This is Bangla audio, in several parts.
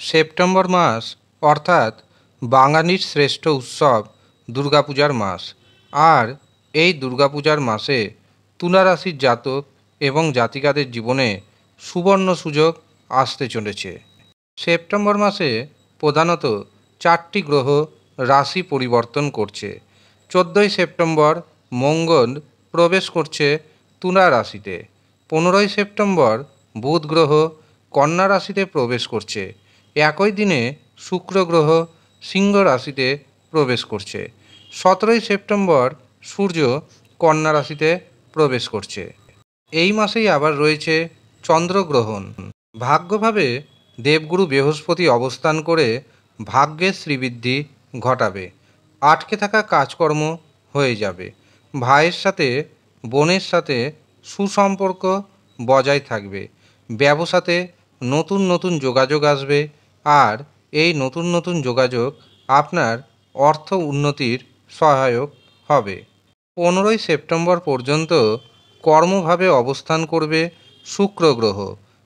সেপ্টেম্বর মাস অর্থাৎ বাঙালির শ্রেষ্ঠ উৎসব দুর্গাপূজার মাস। আর এই দুর্গাপূজার মাসে তুলা রাশির জাতক এবং জাতিকাদের জীবনে সুবর্ণ সুযোগ আসতে চলেছে। সেপ্টেম্বর মাসে প্রধানত 4টি গ্রহ রাশি পরিবর্তন করছে। 14ই সেপ্টেম্বর মঙ্গল প্রবেশ করছে তুলা রাশিতে। 15ই সেপ্টেম্বর বুধ গ্রহ কন্যা রাশিতে প্রবেশ করছে। একই দিনে শুক্র গ্রহ সিংহ রাশিতে প্রবেশ করছে। 17ই সেপ্টেম্বর সূর্য কন্যা রাশিতে প্রবেশ করছে। এই মাসেই আবার রয়েছে চন্দ্রগ্রহণ। ভাগ্যভাবে দেবগুরু বৃহস্পতি অবস্থান করে ভাগ্যের শ্রীবৃদ্ধি ঘটাবে। আটকে থাকা কাজকর্ম হয়ে যাবে। ভাইয়ের সাথে বোনের সাথে সুসম্পর্ক বজায় থাকবে। ব্যবসাতে নতুন নতুন যোগাযোগ আসবে। আর এই নতুন নতুন যোগাযোগ আপনার অর্থ উন্নতির সহায়ক হবে। 15ই সেপ্টেম্বর পর্যন্ত কর্মভাবে অবস্থান করবে শুক্র গ্রহ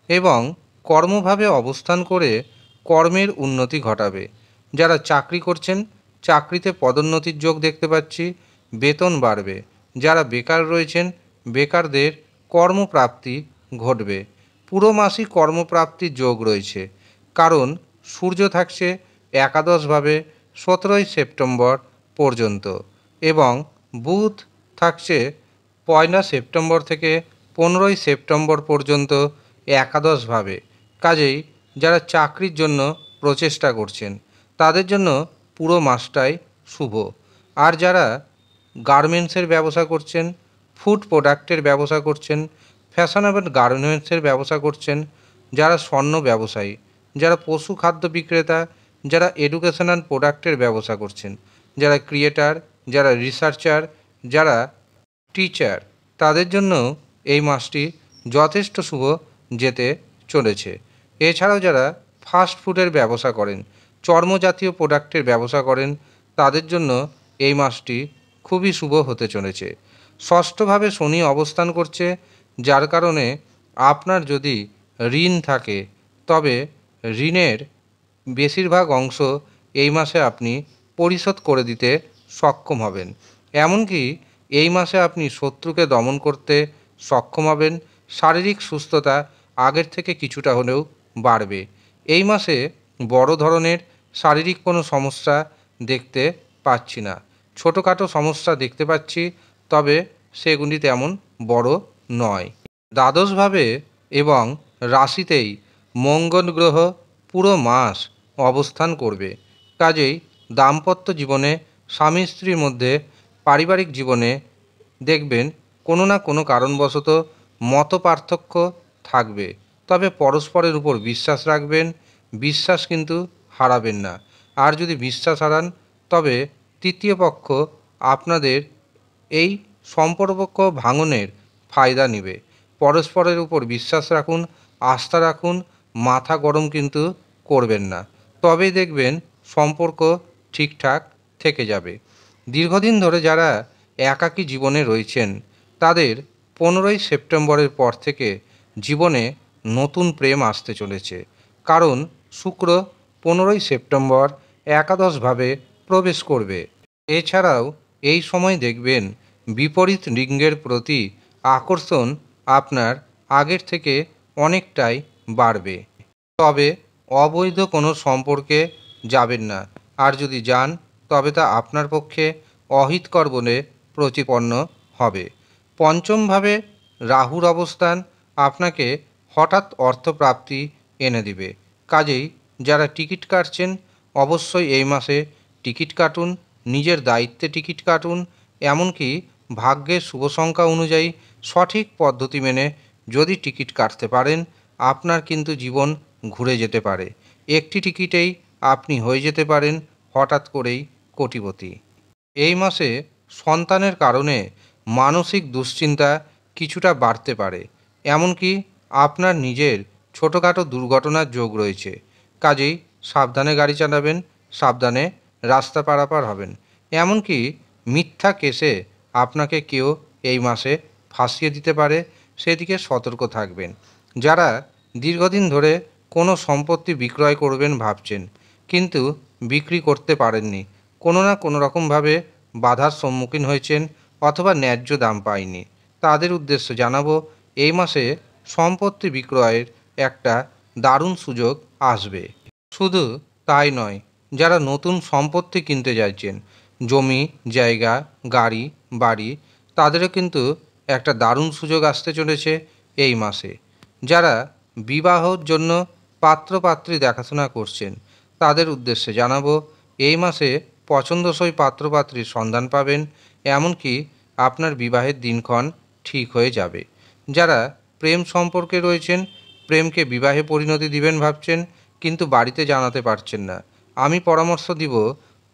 এবং কর্মভাবে অবস্থান করে কর্মের উন্নতি ঘটাবে। যারা চাকরি করছেন চাকরিতে পদোন্নতির যোগ দেখতে পাচ্ছি, বেতন বাড়বে। যারা বেকার রয়েছেন বেকারদের কর্মপ্রাপ্তি ঘটবে। পুরো মাসই কর্মপ্রাপ্তির যোগ রয়েছে, কারণ সূর্য থাকছে একাদশভাবে 17ই সেপ্টেম্বর পর্যন্ত এবং বুধ থাকছে 1 সেপ্টেম্বর থেকে 15ই সেপ্টেম্বর পর্যন্ত একাদশভাবে। কাজেই যারা চাকরির জন্য প্রচেষ্টা করছেন তাদের জন্য পুরো মাসটাই শুভ। আর যারা গার্মেন্টসের ব্যবসা করছেন, ফুড প্রোডাক্টের ব্যবসা করছেন, ফ্যাশনেবল গার্মেন্টসের ব্যবসা করছেন, যারা স্বর্ণ ব্যবসায়ী, যারা পশু খাদ্য বিক্রেতা, যারা এডুকেশনাল প্রোডাক্টের ব্যবসা করছেন, যারা ক্রিয়েটার, যারা রিসার্চার, যারা টিচার, তাদের জন্য এই মাসটি যথেষ্ট শুভ যেতে চলেছে। এছাড়াও যারা ফাস্ট ফুডের ব্যবসা করেন, চর্মজাতীয় প্রোডাক্টের ব্যবসা করেন, তাদের জন্য এই মাসটি খুবই শুভ হতে চলেছে। ষষ্ঠভাবে শনি অবস্থান করছে, যার কারণে আপনার যদি ঋণ থাকে তবে ঋণের বেশিরভাগ অংশ এই মাসে আপনি পরিশোধ করে দিতে সক্ষম হবেন। এমনকি এই মাসে আপনি শত্রুকে দমন করতে সক্ষম হবেন। শারীরিক সুস্থতা আগের থেকে কিছুটা হলেও বাড়বে। এই মাসে বড় ধরনের শারীরিক কোনো সমস্যা দেখতে পাচ্ছি না। ছোটোখাটো সমস্যা দেখতে পাচ্ছি, তবে সেগুলি তেমন বড় নয়। দ্বাদশভাবে এবং রাশিতেই মঙ্গল গ্রহ পুরো মাস অবস্থান করবে। কাজেই দাম্পত্য জীবনে স্বামী স্ত্রীর মধ্যে পারিবারিক জীবনে দেখবেন কোনো না কোনো কারণবশত মত পার্থক্য থাকবে, তবে পরস্পরের উপর বিশ্বাস রাখবেন। বিশ্বাস কিন্তু হারাবেন না। আর যদি বিশ্বাস হারান তবে তৃতীয় পক্ষ আপনাদের এই সম্পর্ক ভাঙনের ফায়দা নেবে। পরস্পরের উপর বিশ্বাস রাখুন, আস্থা রাখুন, মাথা গরম কিন্তু করবেন না, তবেই দেখবেন সম্পর্ক ঠিকঠাক থেকে যাবে। দীর্ঘদিন ধরে যারা একাকী জীবনে রয়েছেন তাদের 15ই সেপ্টেম্বরের পর থেকে জীবনে নতুন প্রেম আসতে চলেছে, কারণ শুক্র 15ই সেপ্টেম্বর একাদশভাবে প্রবেশ করবে। এছাড়াও এই সময় দেখবেন বিপরীত লিঙ্গের প্রতি আকর্ষণ আপনার আগের থেকে অনেকটাই বাড়বে। তবে অবৈধ কোনো সম্পর্কে যাবেন না, আর যদি যান তবে তা আপনার পক্ষে অহিতকর বলে প্রতিপন্ন হবে। পঞ্চমভাবে রাহুর অবস্থান আপনাকে হঠাৎ অর্থপ্রাপ্তি এনে দিবে। কাজেই যারা টিকিট কাটছেন অবশ্যই এই মাসে টিকিট কাটুন, নিজের দায়িত্বে টিকিট কাটুন। এমনকি ভাগ্যের শুভ সংখ্যা অনুযায়ী সঠিক পদ্ধতি মেনে যদি টিকিট কাটতে পারেন আপনার কিন্তু জীবন ঘুরে যেতে পারে। একটি টিকিটেই আপনি হয়ে যেতে পারেন হঠাৎ করেই কোটিপতি। এই মাসে সন্তানের কারণে মানসিক দুশ্চিন্তা কিছুটা বাড়তে পারে। এমনকি আপনার নিজের ছোটোখাটো দুর্ঘটনার যোগ রয়েছে। কাজেই সাবধানে গাড়ি চালাবেন, সাবধানে রাস্তা পারাপার হবেন। এমনকি মিথ্যা কেসে আপনাকে কেউ এই মাসে ফাঁসিয়ে দিতে পারে, সেদিকে সতর্ক থাকবেন। যারা দীর্ঘদিন ধরে কোনো সম্পত্তি বিক্রয় করবেন ভাবছেন, কিন্তু বিক্রি করতে পারেননি। কোনো না কোনো রকমভাবে বাধার সম্মুখীন হয়েছেন অথবা ন্যায্য দাম পায়নি। তাদের উদ্দেশ্যে জানাবো, এই মাসে সম্পত্তি বিক্রয়ের একটা দারুণ সুযোগ আসবে। শুধু তাই নয়, যারা নতুন সম্পত্তি কিনতে চাইছেন, জমি, জায়গা, গাড়ি, বাড়ি, তাদেরও কিন্তু একটা দারুণ সুযোগ আসতে চলেছে এই মাসে। যারা বিবাহর জন্য পাত্রপাত্রী দেখাশোনা করছেন, তাদের উদ্দেশ্যে জানাবো, এই মাসে পছন্দসই পাত্রপাত্রীর সন্ধান পাবেন, এমনকি আপনার বিবাহের দিনক্ষণ ঠিক হয়ে যাবে। যারা প্রেম সম্পর্কে রয়েছেন, প্রেমকে বিবাহে পরিণতি দিবেন ভাবছেন, কিন্তু বাড়িতে জানাতে পারছেন না, আমি পরামর্শ দিব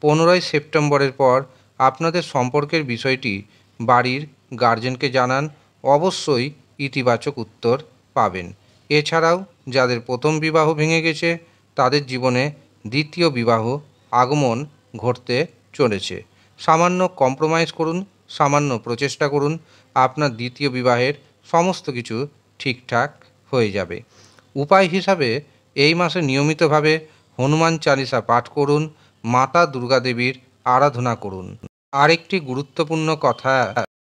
15ই সেপ্টেম্বরের পর আপনাদের সম্পর্কের বিষয়টি বাড়ির গার্জেনকে জানান, অবশ্যই ইতিবাচক উত্তর পাবেন। এছাড়াও যাদের প্রথম বিবাহ ভেঙে গেছে, তাদের জীবনে দ্বিতীয় বিবাহ আগমন ঘটতে চলেছে। সামান্য কম্প্রোমাইজ করুন, সামান্য প্রচেষ্টা করুন, আপনার দ্বিতীয় বিবাহের সমস্ত কিছু ঠিকঠাক হয়ে যাবে। উপায় হিসাবে এই মাসে নিয়মিতভাবে হনুমান চালিসা পাঠ করুন, মাতা দুর্গা দেবীর আরাধনা করুন। আরেকটি গুরুত্বপূর্ণ কথা,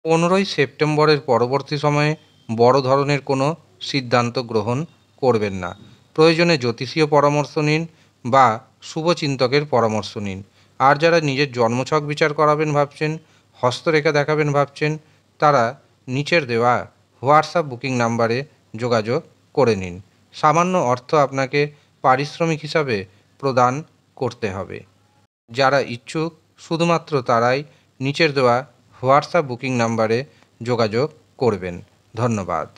15ই সেপ্টেম্বরের পরবর্তী সময়ে বড় ধরনের কোনো সিদ্ধান্ত গ্রহণ করবেন না। প্রয়োজনে জ্যোতিষীয় পরামর্শ নিন বা শুভচিন্তকের পরামর্শ নিন। আর যারা নিজের জন্মছক বিচার করাবেন ভাবছেন, হস্তরেখা দেখাবেন ভাবছেন, তারা নিচের দেওয়া হোয়াটসঅ্যাপ বুকিং নাম্বারে যোগাযোগ করে নিন। সামান্য অর্থ আপনাকে পারিশ্রমিক হিসাবে প্রদান করতে হবে। যারা ইচ্ছুক, শুধুমাত্র তারাই নিচের দেওয়া হোয়াটসঅ্যাপ বুকিং নাম্বারে যোগাযোগ করবেন। ধন্যবাদ।